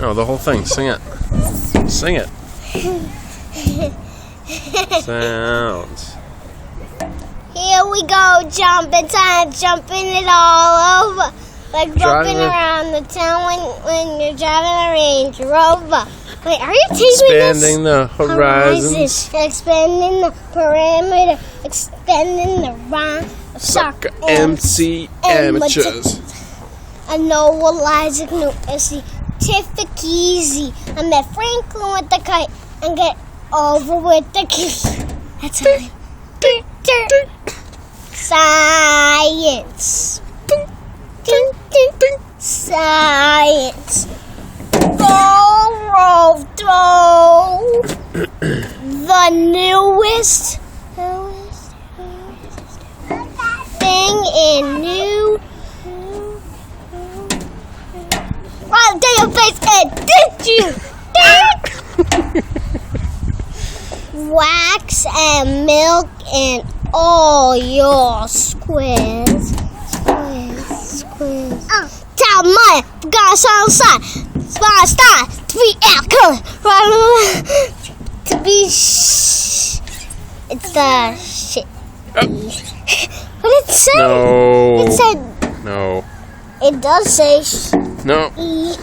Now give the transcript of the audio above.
Oh, the whole thing. Sing it. Sing it. Sounds. Here we go, jumping time, jumping it all over. Like bumping around the town when you're driving a Range Rover. Wait, are you taking Expanding the horizons. Expanding the perimeter. Extending the rhyme of soccer MC amateurs. I know Isaac Newton, scientific easy. I met Franklin with the kite and get over with the key. That's how Science. Science. Roll, the newest thing in new. Right to your face and did you? Wax and milk and all your squares. Tell money, gosh outside. Spy star, to be out color. To be it's the shit. What did it say? No. It said. No. It does say No. E.